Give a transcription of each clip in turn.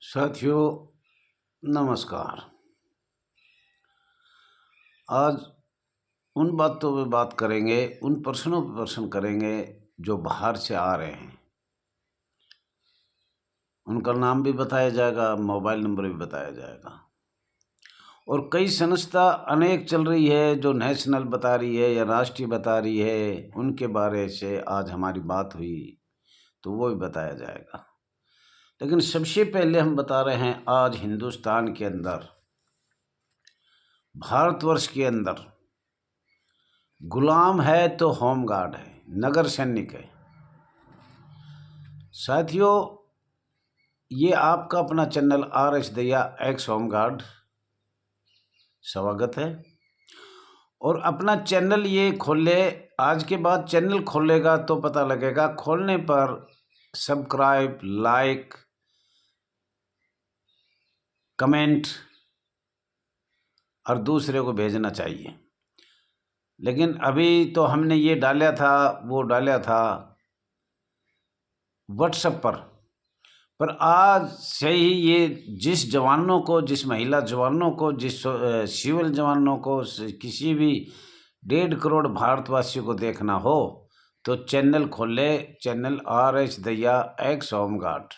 साथियों, नमस्कार। आज उन बातों पे बात करेंगे, उन प्रश्नों पे प्रश्न करेंगे जो बाहर से आ रहे हैं। उनका नाम भी बताया जाएगा, मोबाइल नंबर भी बताया जाएगा। और कई संस्था अनेक चल रही है जो नेशनल बता रही है या राष्ट्रीय बता रही है, उनके बारे से आज हमारी बात हुई तो वो भी बताया जाएगा। लेकिन सबसे पहले हम बता रहे हैं, आज हिंदुस्तान के अंदर, भारतवर्ष के अंदर गुलाम है तो होमगार्ड है, नगर सैनिक है। साथियों, ये आपका अपना channel RS Dahiya x home guard स्वागत है। और अपना चैनल ये खोले, आज के बाद चैनल खोलेगा तो पता लगेगा। खोलने पर सब्सक्राइब, लाइक, कमेंट और दूसरे को भेजना चाहिए। लेकिन अभी तो हमने ये डाला था, वो डाला था व्हाट्सएप पर आज से ही ये जिस जवानों को, जिस महिला जवानों को, जिस सिविल जवानों को, किसी भी 1.5 करोड़ भारतवासियों को देखना हो तो चैनल खोले, channel RS Dahiya x home guard,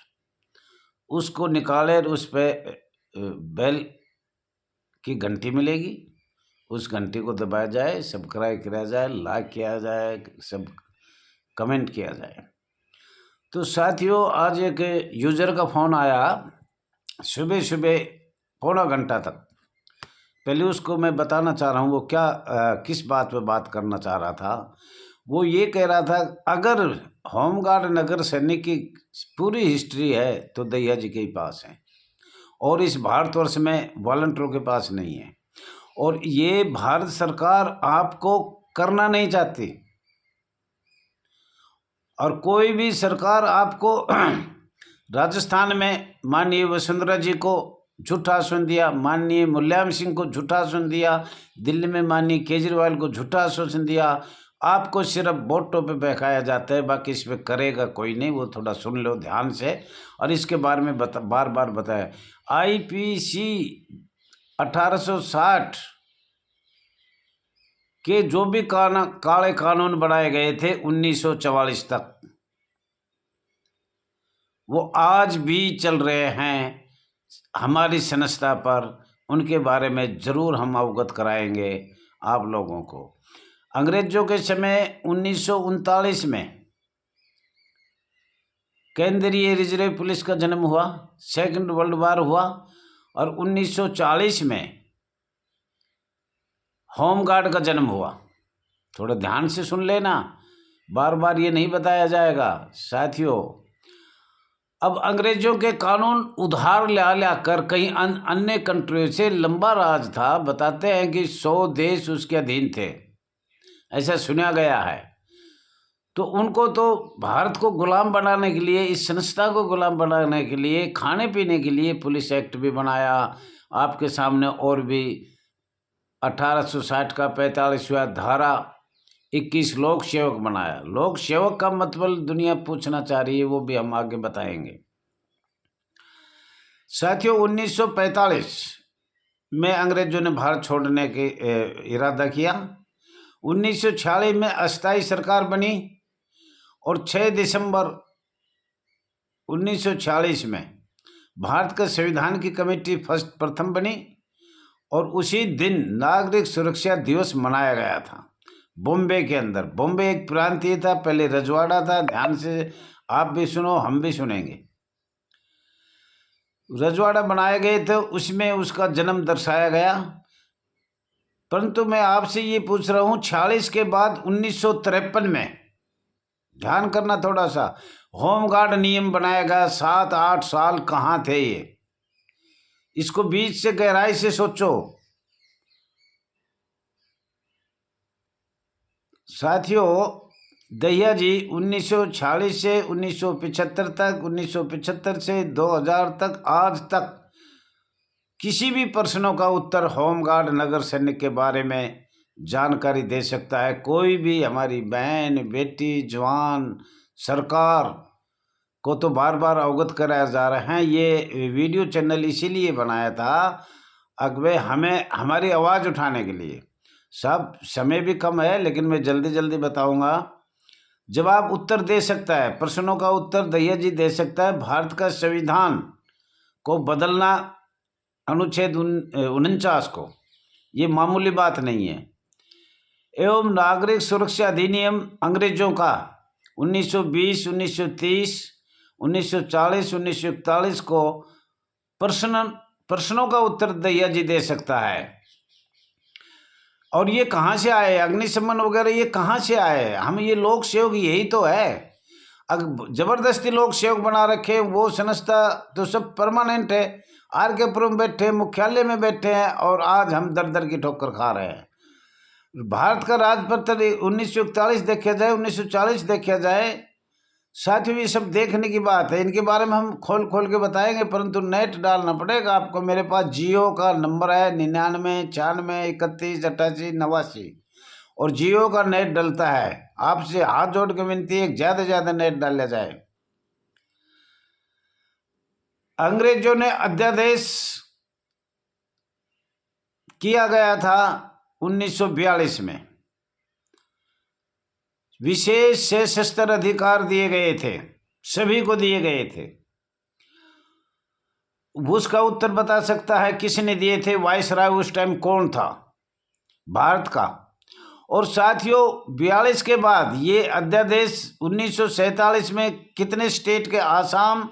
उसको निकाले, उस पर बेल की घंटी मिलेगी, उस घंटी को दबाया जाए, सब्सक्राइब किया जाए, लाइक किया जाए, सब कमेंट किया जाए। तो साथियों, आज एक यूज़र का फ़ोन आया सुबह सुबह पौना घंटा तक। पहले उसको मैं बताना चाह रहा हूँ वो क्या किस बात पे बात करना चाह रहा था। वो ये कह रहा था, अगर होमगार्ड नगर सैनिक की पूरी हिस्ट्री है तो दहिया जी के ही पास है, और इस भारतवर्ष में वॉलंटियरों के पास नहीं है। और ये भारत सरकार आपको करना नहीं चाहती, और कोई भी सरकार आपको राजस्थान में माननीय वसुंधरा जी को झूठा आश्वासन दिया, माननीय मुलायम सिंह को झूठा आश्वासन दिया, दिल्ली में माननीय केजरीवाल को झूठा आश्वासन दिया। आपको सिर्फ वोटों पे बहकाया जाता है, बाकी इस पर करेगा कोई नहीं। वो थोड़ा सुन लो ध्यान से। और इसके बारे में बार बार बताया, IPC 1860 के जो भी काले कानून बनाए गए थे 1944 तक, वो आज भी चल रहे हैं हमारी संस्था पर। उनके बारे में ज़रूर हम अवगत कराएंगे आप लोगों को। अंग्रेजों के समय 1939 में केंद्रीय रिजर्व पुलिस का जन्म हुआ, सेकंड वर्ल्ड वॉर हुआ, और 1940 में होमगार्ड का जन्म हुआ। थोड़ा ध्यान से सुन लेना, बार बार ये नहीं बताया जाएगा साथियों। अब अंग्रेजों के कानून उधार ला कर कई अन्य कंट्रियों से लंबा राज था। बताते हैं कि 100 देश उसके अधीन थे, ऐसा सुना गया है। तो उनको तो भारत को गुलाम बनाने के लिए, इस संस्था को गुलाम बनाने के लिए, खाने पीने के लिए पुलिस एक्ट भी बनाया आपके सामने। और भी 1860 का 45वां धारा 21 लोक सेवक बनाया। लोक सेवक का मतलब दुनिया पूछना चाह रही है, वो भी हम आगे बताएंगे। साथियों, 1945 में अंग्रेजों ने भारत छोड़ने के इरादा किया। 1946 में अस्थायी सरकार बनी, और 6 दिसंबर 1946 में भारत का संविधान की कमेटी प्रथम बनी, और उसी दिन नागरिक सुरक्षा दिवस मनाया गया था बॉम्बे के अंदर। बॉम्बे एक प्रांतीय था, पहले रजवाड़ा था। ध्यान से आप भी सुनो, हम भी सुनेंगे। रजवाड़ा बनाए गए थे, उसमें उसका जन्म दर्शाया गया। परंतु मैं आपसे ये पूछ रहा हूँ, 46 के बाद 1953 में, ध्यान करना थोड़ा सा, होमगार्ड नियम बनाया गया। 7-8 साल कहाँ थे ये? इसको बीच से गहराई से सोचो साथियों। दहिया जी 1946 से 1975 तक, 1975 से 2000 तक, आज तक किसी भी प्रश्नों का उत्तर होमगार्ड नगर सैनिक के बारे में जानकारी दे सकता है। कोई भी हमारी बहन, बेटी, जवान, सरकार को तो बार बार अवगत कराया जा रहा है। ये वीडियो चैनल इसीलिए बनाया था अगवे हमें हमारी आवाज़ उठाने के लिए। सब समय भी कम है लेकिन मैं जल्दी जल्दी बताऊंगा। जवाब उत्तर दे सकता है, प्रश्नों का उत्तर दहिया जी दे सकता है। भारत का संविधान को बदलना, अनुच्छेद 49 को, ये मामूली बात नहीं है। एवं नागरिक सुरक्षा अधिनियम अंग्रेजों का 1920, 1930, 1940, 1941 को प्रश्नों का उत्तर दहिया जी दे सकता है। और ये कहाँ से आए, अग्निशमन वगैरह ये कहाँ से आए? हम ये लोक सेवक यही तो है। अगर जबरदस्ती लोक सेवक बना रखे, वो संस्था तो सब परमानेंट है। आर के पुरम बैठे, मुख्यालय में बैठे हैं और आज हम दर दर की ठोकर खा रहे हैं। भारत का राजपत्र 1941 देखा जाए, 1940 देखा जाए, साथियों ये सब देखने की बात है। इनके बारे में हम खोल खोल के बताएंगे, परंतु नेट डालना पड़ेगा आपको। मेरे पास जियो का नंबर है 99 96 31 88 89 और जियो का नेट डलता है। आपसे हाथ जोड़ के विनती है, ज़्यादा से ज़्यादा नेट डाला जाए। अंग्रेजों ने अध्यादेश किया गया था 1942 में, विशेष सशस्त्र अधिकार दिए गए थे, सभी को दिए गए थे। उसका उत्तर बता सकता है किसने दिए थे? वायसराय उस टाइम कौन था भारत का? और साथियों 42 के बाद ये अध्यादेश 1947 में कितने स्टेट के, आसाम,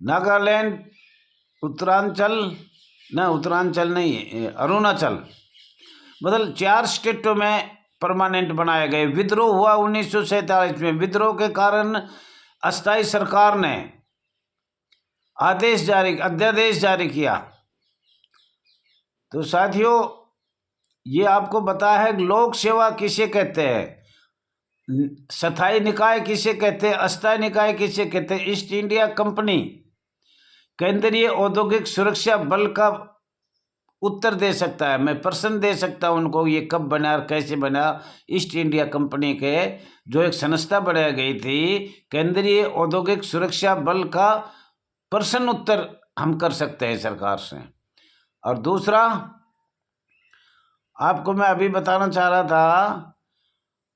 नागालैंड, उत्तरांचल नहीं, अरुणाचल, मतलब 4 स्टेटों में परमानेंट बनाए गए। विद्रोह हुआ 1947 में। विद्रोह के कारण अस्थायी सरकार ने अध्यादेश जारी किया। तो साथियों ये आपको बता है लोक सेवा किसे कहते हैं, स्थायी निकाय किसे कहते हैं, अस्थायी निकाय किसे कहते हैं। ईस्ट इंडिया कंपनी केंद्रीय औद्योगिक सुरक्षा बल का उत्तर दे सकता है। मैं प्रश्न दे सकता हूं उनको, ये कब बना और कैसे बना। ईस्ट इंडिया कंपनी के जो एक संस्था बनाई गई थी केंद्रीय औद्योगिक सुरक्षा बल का प्रश्न उत्तर हम कर सकते हैं सरकार से। और दूसरा आपको मैं अभी बताना चाह रहा था,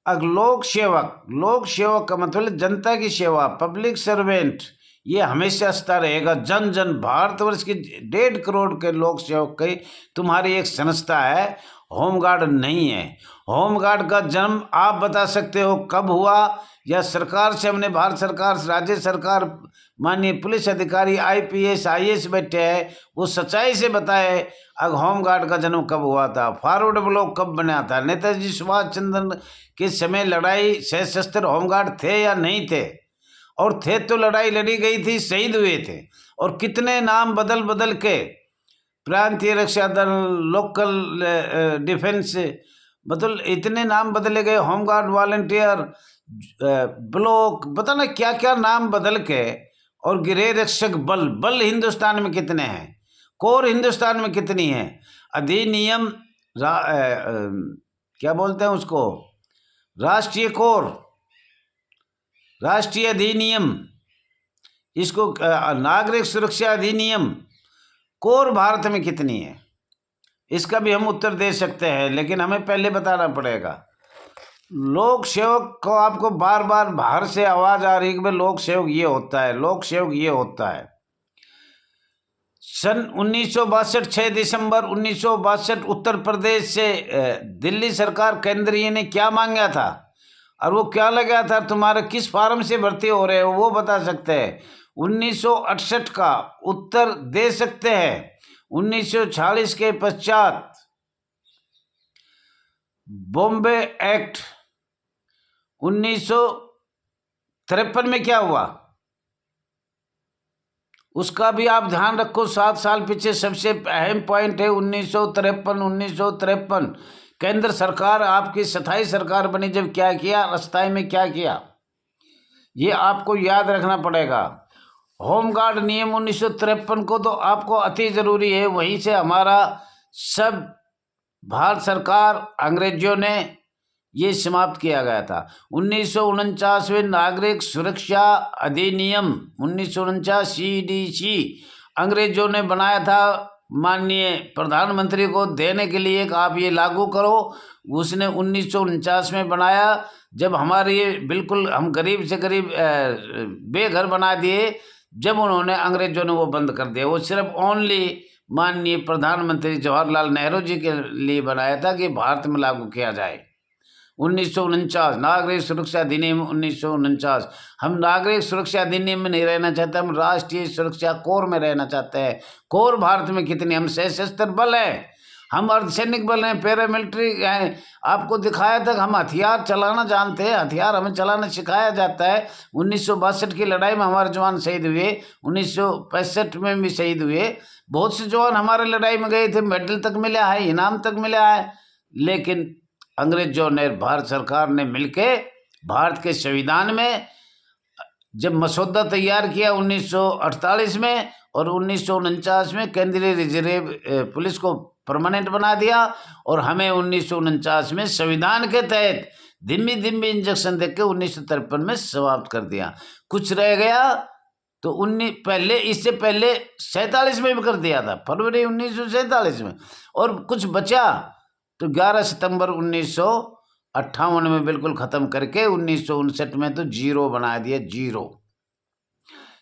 लोक सेवक का मतलब जनता की सेवा, पब्लिक सर्वेंट, ये हमेशा स्तर रहेगा। जन जन भारतवर्ष की 1.5 करोड़ के लोक सेवक की तुम्हारी एक संस्था है, होमगार्ड नहीं है। होमगार्ड का जन्म आप बता सकते हो कब हुआ, या सरकार से हमने, भारत सरकार, राज्य सरकार, माननीय पुलिस अधिकारी, IPS IAS बैठे हैं, वो सच्चाई से बताए अब होमगार्ड का जन्म कब हुआ था, फॉरवर्ड ब्लॉक कब बना था। नेताजी सुभाष चंद्र के समय लड़ाई सशस्त्र होमगार्ड थे या नहीं थे? और थे तो लड़ाई लड़ी गई थी, शहीद हुए थे। और कितने नाम बदल बदल के, प्रांतीय रक्षा दल, लोकल डिफेंस, मतलब इतने नाम बदले गए, होमगार्ड, वॉलंटियर, ब्लॉक, पता ना क्या क्या नाम बदल के। और गृह रक्षक बल हिंदुस्तान में कितने हैं, कोर हिंदुस्तान में कितनी है, अधिनियम क्या बोलते हैं उसको, राष्ट्रीय कोर, राष्ट्रीय अधिनियम, इसको नागरिक सुरक्षा अधिनियम, कोर भारत में कितनी है? इसका भी हम उत्तर दे सकते हैं, लेकिन हमें पहले बताना पड़ेगा। लोक सेवक को आपको बार बार बाहर से आवाज आ रही है कि लोक सेवक ये होता है, लोक सेवक ये होता है। सन 1962 6 दिसंबर 1962 उत्तर प्रदेश से दिल्ली सरकार केंद्रीय ने क्या मांगा था और वो क्या लगा था, तुम्हारे किस फार्म से भर्ती हो रहे हो वो बता सकते हैं। 1968 का उत्तर दे सकते हैं। 1946 के पश्चात बॉम्बे एक्ट 1953 में क्या हुआ उसका भी आप ध्यान रखो। 7 साल पीछे सबसे अहम पॉइंट है 1953 केंद्र सरकार आपकी स्थायी सरकार बनी जब क्या किया, अस्थायी में क्या किया, ये आपको याद रखना पड़ेगा। होमगार्ड नियम 1953 को तो आपको अति जरूरी है। वहीं से हमारा सब भारत सरकार, अंग्रेजों ने ये समाप्त किया गया था। 1949 में नागरिक सुरक्षा अधिनियम 1949 CDC अंग्रेजों ने बनाया था माननीय प्रधानमंत्री को देने के लिए कि आप ये लागू करो। उसने 1949 में बनाया, जब हमारे ये बिल्कुल हम गरीब से गरीब बेघर बना दिए, जब उन्होंने अंग्रेजों ने वो बंद कर दिया। वो सिर्फ ओनली माननीय प्रधानमंत्री जवाहरलाल नेहरू जी के लिए बनाया था कि भारत में लागू किया जाए। 1949 नागरिक सुरक्षा अधिनियम 1949। हम नागरिक सुरक्षा अधिनियम में नहीं रहना चाहते, हम राष्ट्रीय सुरक्षा कोर में रहना चाहते हैं। कोर भारत में कितने, हम सशस्त्र बल हैं, हम अर्धसैनिक बल हैं, पैरामिलिट्री हैं। आपको दिखाया था हम हथियार चलाना जानते हैं, हथियार हमें चलाना सिखाया जाता है। 1962 की लड़ाई में हमारे जवान शहीद हुए, 1965 में भी शहीद हुए। बहुत से जवान हमारे लड़ाई में गए थे, मेडल तक मिला है, इनाम तक मिला है। लेकिन अंग्रेजों ने, भारत सरकार ने मिलके भारत के संविधान में जब मसौदा तैयार किया 1948 में और 1949 में केंद्रीय रिजर्व पुलिस को परमानेंट बना दिया, और हमें 1949 में संविधान के तहत धीमी धीमी इंजेक्शन देके 1953 में समाप्त कर दिया। कुछ रह गया तो इससे पहले 47 में भी कर दिया था, फरवरी 1947 में, और कुछ बचा तो 11 सितंबर 1958 में बिल्कुल ख़त्म करके 1959 में तो जीरो बना दिया, जीरो।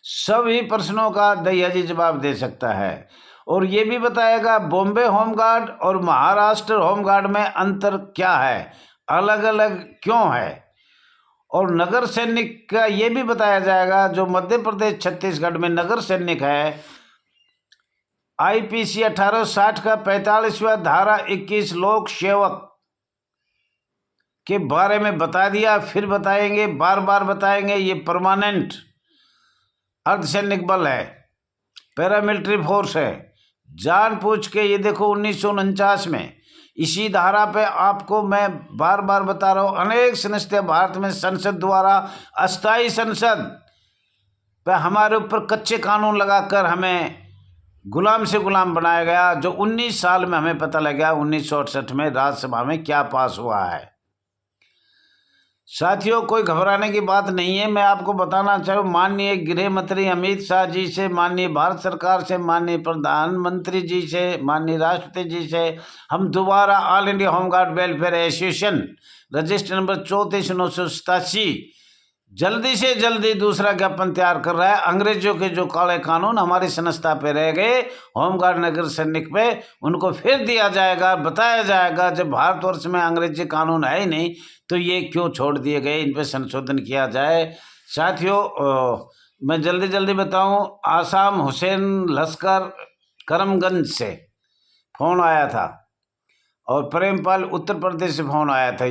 सभी प्रश्नों का दयाजी जवाब दे सकता है, और ये भी बताएगा बॉम्बे होमगार्ड और महाराष्ट्र होमगार्ड में अंतर क्या है, अलग अलग क्यों है, और नगर सैनिक का ये भी बताया जाएगा। जो मध्य प्रदेश छत्तीसगढ़ में नगर सैनिक है, IPC 1860 का 45वां धारा 21 लोक सेवक के बारे में बता दिया, फिर बताएंगे, बार बार बताएंगे। ये परमानेंट अर्धसैनिक बल है, पैरामिलिट्री फोर्स है। जान पूछ के ये देखो 1949 में इसी धारा पे आपको मैं बार बार बता रहा हूँ, अनेक संस्था भारत में संसद द्वारा, अस्थाई संसद पे हमारे ऊपर कच्चे कानून लगाकर हमें गुलाम से गुलाम बनाया गया, जो 19 साल में हमें पता लगा 1968 में राज्यसभा में क्या पास हुआ है। साथियों, कोई घबराने की बात नहीं है। मैं आपको बताना चाहूँ, माननीय गृह मंत्री अमित शाह जी से, माननीय भारत सरकार से, माननीय प्रधानमंत्री जी से, माननीय राष्ट्रपति जी से हम दोबारा all India home guard welfare association register number 34,987 जल्दी से जल्दी दूसरा ज्ञापन तैयार कर रहा है। अंग्रेजों के जो काले कानून हमारी संस्था पे रह गए, होमगार्ड नगर सैनिक पे, उनको फिर दिया जाएगा, बताया जाएगा। जब भारतवर्ष में अंग्रेजी कानून है ही नहीं तो ये क्यों छोड़ दिए गए, इन पे संशोधन किया जाए। साथियों, मैं जल्दी जल्दी बताऊं, आसाम हुसैन लश्कर करमगंज से फ़ोन आया था, और प्रेमपाल उत्तर प्रदेश से फ़ोन आया था।